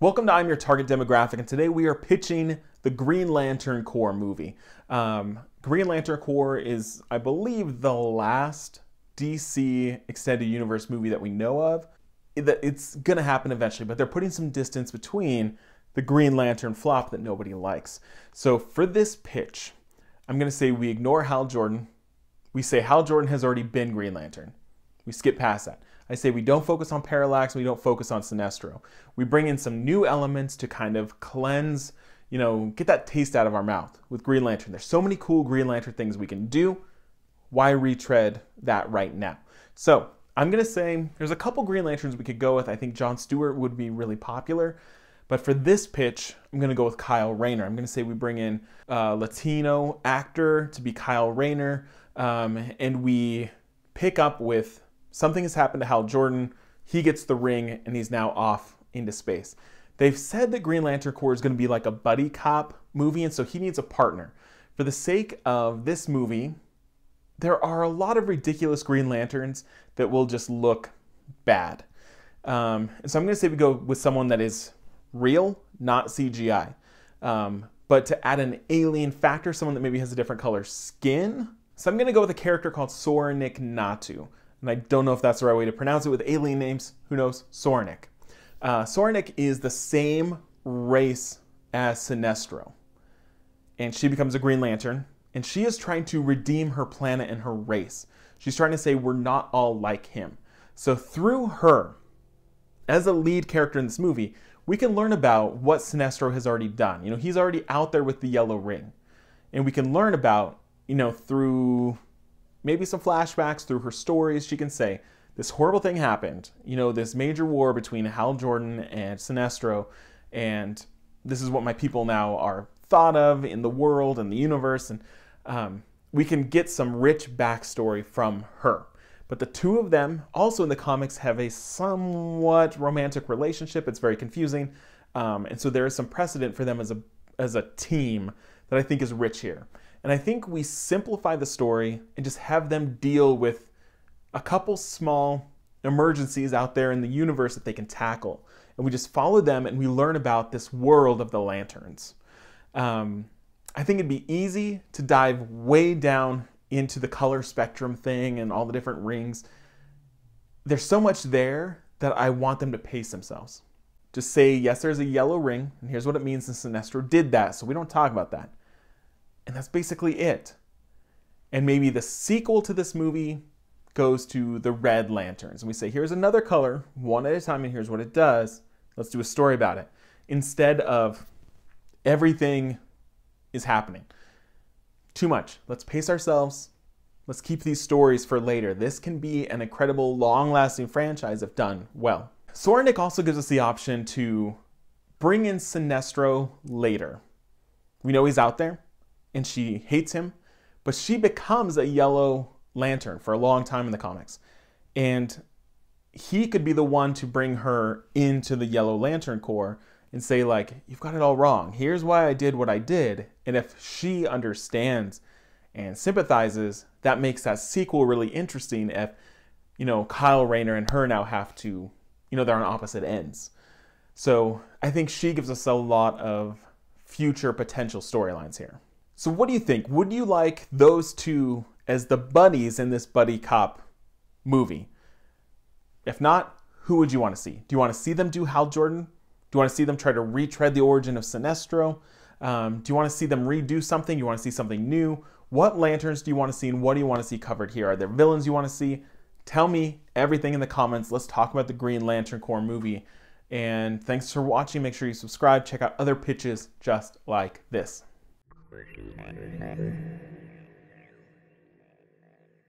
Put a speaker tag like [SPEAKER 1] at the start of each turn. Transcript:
[SPEAKER 1] Welcome to I'm Your Target Demographic, and today we are pitching the Green Lantern Corps movie. Green Lantern Corps is, I believe, the last DC Extended Universe movie that we know of. It's gonna happen eventually, but they're putting some distance between the Green Lantern flop that nobody likes. So for this pitch, I'm gonna say we ignore Hal Jordan. We say Hal Jordan has already been Green Lantern. We skip past that. I say we don't focus on Parallax, we don't focus on Sinestro. We bring in some new elements to kind of cleanse, get that taste out of our mouth with Green Lantern. There's so many cool Green Lantern things we can do. Why retread that right now? So I'm gonna say there's a couple Green Lanterns we could go with. I think John Stewart would be really popular. But for this pitch, I'm gonna go with Kyle Rayner. I'm gonna say we bring in a Latino actor to be Kyle Rayner, and we pick up with something has happened to Hal Jordan. He gets the ring and he's now off into space. They've said that Green Lantern Corps is going to be like a buddy cop movie, and so he needs a partner. For the sake of this movie, there are a lot of ridiculous Green Lanterns that will just look bad. And so I'm going to say we go with someone that is real, not CGI. But to add an alien factor, someone that maybe has a different color skin. So I'm going to go with a character called Soranik Natu. And I don't know if that's the right way to pronounce it with alien names. Who knows? Soranik. Soranik is the same race as Sinestro. And she becomes a Green Lantern. And she is trying to redeem her planet and her race. She's trying to say we're not all like him. So through her, as a lead character in this movie, we can learn about what Sinestro has already done. He's already out there with the yellow ring. And we can learn about, through maybe some flashbacks, through her stories, she can say, this horrible thing happened. This major war between Hal Jordan and Sinestro, and this is what my people now are thought of in the world and the universe. And we can get some rich backstory from her. But the two of them, also in the comics, have a somewhat romantic relationship. It's very confusing. And so there is some precedent for them as a team that I think is rich here. And I think we simplify the story and just have them deal with a couple small emergencies out there in the universe that they can tackle. And we just follow them and we learn about this world of the Lanterns. I think it'd be easy to dive way down into the color spectrum thing and all the different rings. There's so much there that I want them to pace themselves. Just say, yes, there's a yellow ring, and here's what it means, and Sinestro did that, so we don't talk about that. And that's basically it. And maybe the sequel to this movie goes to the Red Lanterns. And we say, here's another color, one at a time, and here's what it does. Let's do a story about it. Instead of everything is happening. Too much. Let's pace ourselves. Let's keep these stories for later. This can be an incredible, long-lasting franchise if done well. Soranik also gives us the option to bring in Sinestro later. We know he's out there, and she hates him, but she becomes a Yellow Lantern for a long time in the comics. And he could be the one to bring her into the Yellow Lantern Corps and say, like, you've got it all wrong. Here's why I did what I did. And if she understands and sympathizes, that makes that sequel really interesting if, Kyle Rayner and her now have to, they're on opposite ends. So I think she gives us a lot of future potential storylines here. So what do you think? Would you like those two as the buddies in this buddy cop movie? If not, who would you want to see? Do you want to see them do Hal Jordan? Do you want to see them try to retread the origin of Sinestro? Do you want to see them redo something? Do you want to see something new? What Lanterns do you want to see, and what do you want to see covered here? Are there villains you want to see? Tell me everything in the comments. Let's talk about the Green Lantern Corps movie. And thanks for watching. Make sure you subscribe. Check out other pitches just like this.